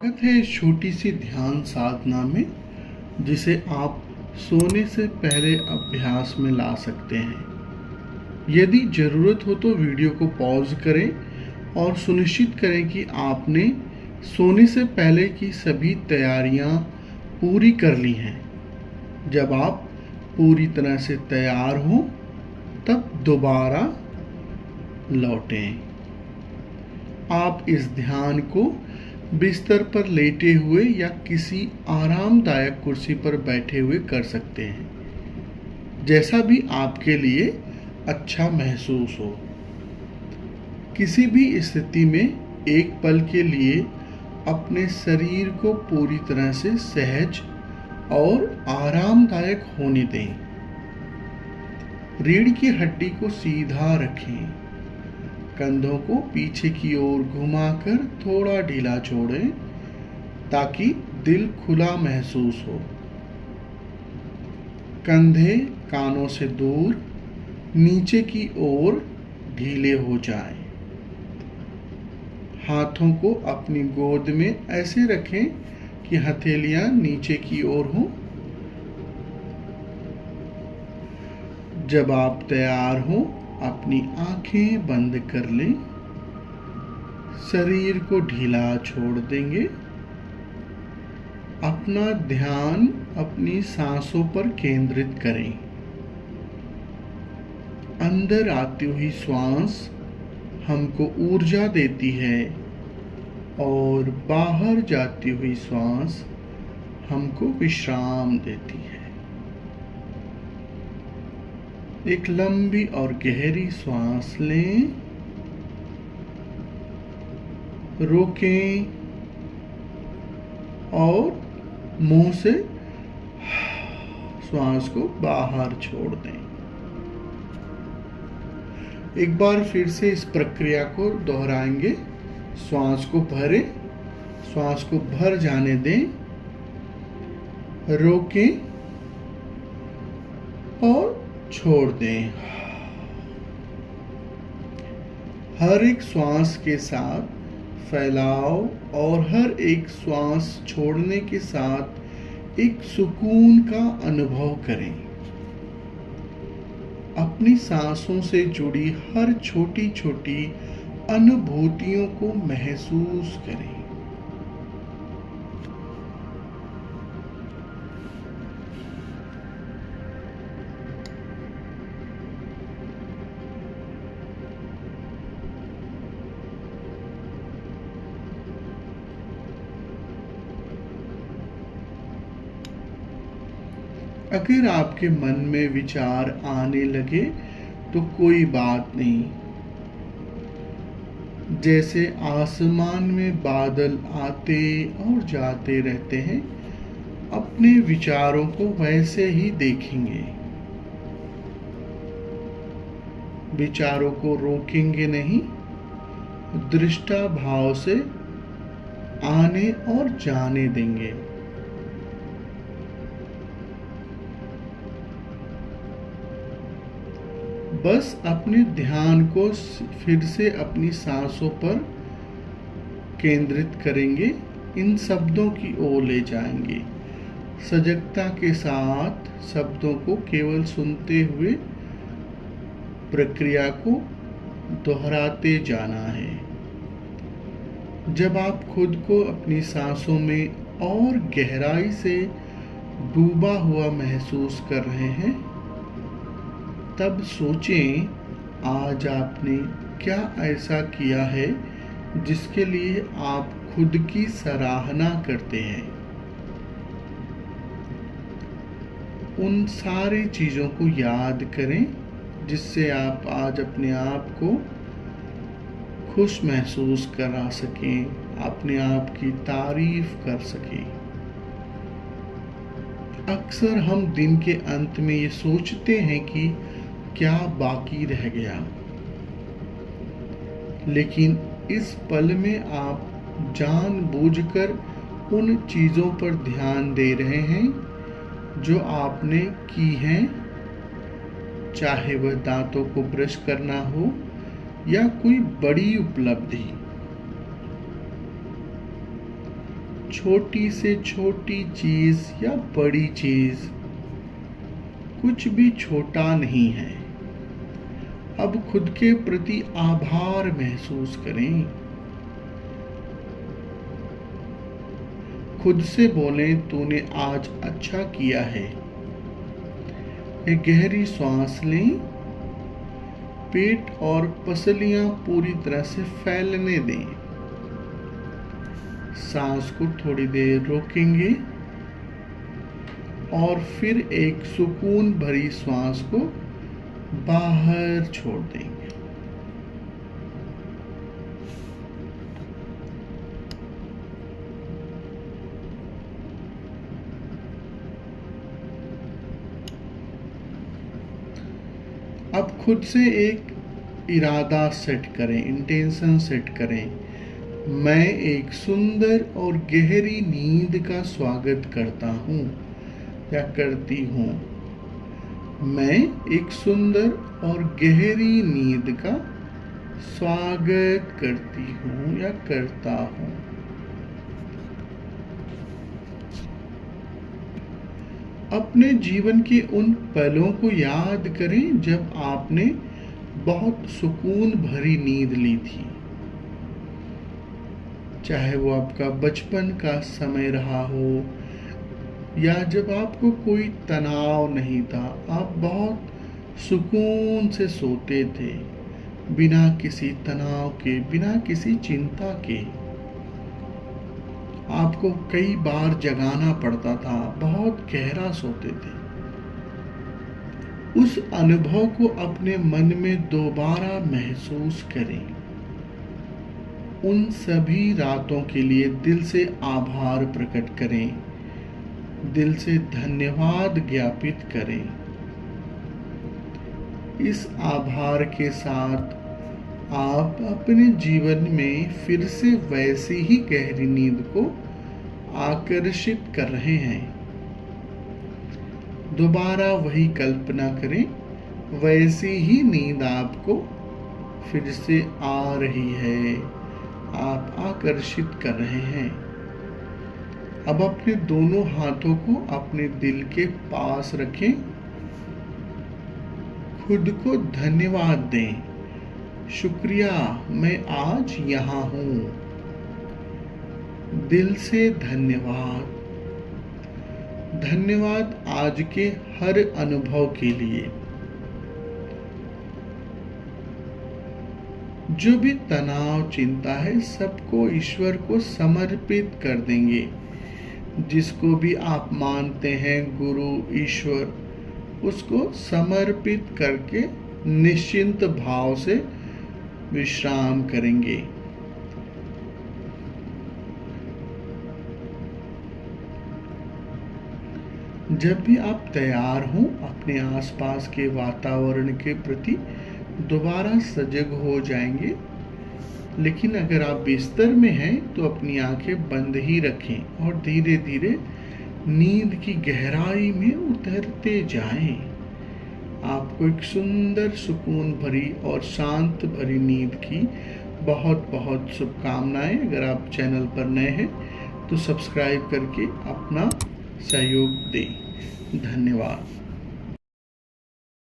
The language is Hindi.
ताकत है इस छोटी सी ध्यान साधना में, जिसे आप सोने से पहले अभ्यास में ला सकते हैं। यदि ज़रूरत हो तो वीडियो को पॉज करें और सुनिश्चित करें कि आपने सोने से पहले की सभी तैयारियां पूरी कर ली हैं। जब आप पूरी तरह से तैयार हों, तब दोबारा लौटें। आप इस ध्यान को बिस्तर पर लेटे हुए या किसी आरामदायक कुर्सी पर बैठे हुए कर सकते हैं, जैसा भी आपके लिए अच्छा महसूस हो। किसी भी स्थिति में एक पल के लिए अपने शरीर को पूरी तरह से सहज और आरामदायक होने दें। रीढ़ की हड्डी को सीधा रखें। कंधों को पीछे की ओर घुमाकर थोड़ा ढीला छोड़ें ताकि दिल खुला महसूस हो। कंधे कानों से दूर नीचे की ओर ढीले हो जाएं। हाथों को अपनी गोद में ऐसे रखें कि हथेलियां नीचे की ओर हों। जब आप तैयार हों, अपनी आंखें बंद कर लें। शरीर को ढीला छोड़ देंगे। अपना ध्यान अपनी सांसों पर केंद्रित करें। अंदर आती हुई श्वास हमको ऊर्जा देती है और बाहर जाती हुई श्वास हमको विश्राम देती है। एक लंबी और गहरी श्वास लें, रोकें और मुंह से श्वास को बाहर छोड़ दें। एक बार फिर से इस प्रक्रिया को दोहराएंगे। श्वास को भरें, श्वास को भर जाने दें, रोकें और छोड़ दें। हर एक श्वास के साथ फैलाव और हर एक श्वास छोड़ने के साथ एक सुकून का अनुभव करें। अपनी सांसों से जुड़ी हर छोटी छोटी अनुभूतियों को महसूस करें। अगर आपके मन में विचार आने लगे तो कोई बात नहीं। जैसे आसमान में बादल आते और जाते रहते हैं, अपने विचारों को वैसे ही देखेंगे। विचारों को रोकेंगे नहीं, दृष्टा भाव से आने और जाने देंगे। बस अपने ध्यान को फिर से अपनी सांसों पर केंद्रित करेंगे। इन शब्दों की ओर ले जाएंगे। सजगता के साथ शब्दों को केवल सुनते हुए प्रक्रिया को दोहराते जाना है। जब आप खुद को अपनी सांसों में और गहराई से डूबा हुआ महसूस कर रहे हैं, तब सोचें, आज आपने क्या ऐसा किया है जिसके लिए आप खुद की सराहना करते हैं। उन सारी चीज़ों को याद करें जिससे आप आज अपने आप को खुश महसूस करा सकें, अपने आप की तारीफ कर सकें। अक्सर हम दिन के अंत में ये सोचते हैं कि क्या बाकी रह गया, लेकिन इस पल में आप जानबूझकर उन चीज़ों पर ध्यान दे रहे हैं जो आपने की हैं, चाहे वह दांतों को ब्रश करना हो या कोई बड़ी उपलब्धि। छोटी से छोटी चीज या बड़ी चीज कुछ भी छोटा नहीं है। अब खुद के प्रति आभार महसूस करें। खुद से बोलें, तूने आज अच्छा किया है। एक गहरी सांस लें। पेट और पसलियां पूरी तरह से फैलने दें। सांस को थोड़ी देर रोकेंगे और फिर एक सुकून भरी सांस को बाहर छोड़ देंगे। अब खुद से एक इरादा सेट करें, इंटेंशन सेट करें। मैं एक सुंदर और गहरी नींद का स्वागत करता हूँ या करती हूँ। मैं एक सुंदर और गहरी नींद का स्वागत करती हूँ या करता हूँ। अपने जीवन के उन पलों को याद करें जब आपने बहुत सुकून भरी नींद ली थी। चाहे वो आपका बचपन का समय रहा हो या जब आपको कोई तनाव नहीं था, आप बहुत सुकून से सोते थे, बिना किसी तनाव के, बिना किसी चिंता के। आपको कई बार जगाना पड़ता था, बहुत गहरा सोते थे। उस अनुभव को अपने मन में दोबारा महसूस करें। उन सभी रातों के लिए दिल से आभार प्रकट करें, दिल से धन्यवाद ज्ञापित करें। इस आभार के साथ आप अपने जीवन में फिर से वैसी ही गहरी नींद को आकर्षित कर रहे हैं। दोबारा वही कल्पना करें, वैसी ही नींद आपको फिर से आ रही है, आप आकर्षित कर रहे हैं। अब अपने दोनों हाथों को अपने दिल के पास रखें। खुद को धन्यवाद दें। शुक्रिया, मैं आज यहाँ हूँ। दिल से धन्यवाद। धन्यवाद आज के हर अनुभव के लिए। जो भी तनाव, चिंता है, सबको ईश्वर को समर्पित कर देंगे। जिसको भी आप मानते हैं गुरु, ईश्वर, उसको समर्पित करके निश्चिंत भाव से विश्राम करेंगे। जब भी आप तैयार हों, अपने आसपास के वातावरण के प्रति दोबारा सजग हो जाएंगे। लेकिन अगर आप बिस्तर में हैं तो अपनी आंखें बंद ही रखें और धीरे धीरे नींद की गहराई में उतरते जाएं। आपको एक सुंदर, सुकून भरी और शांत भरी नींद की बहुत बहुत शुभकामनाएं। अगर आप चैनल पर नए हैं तो सब्सक्राइब करके अपना सहयोग दें। धन्यवाद।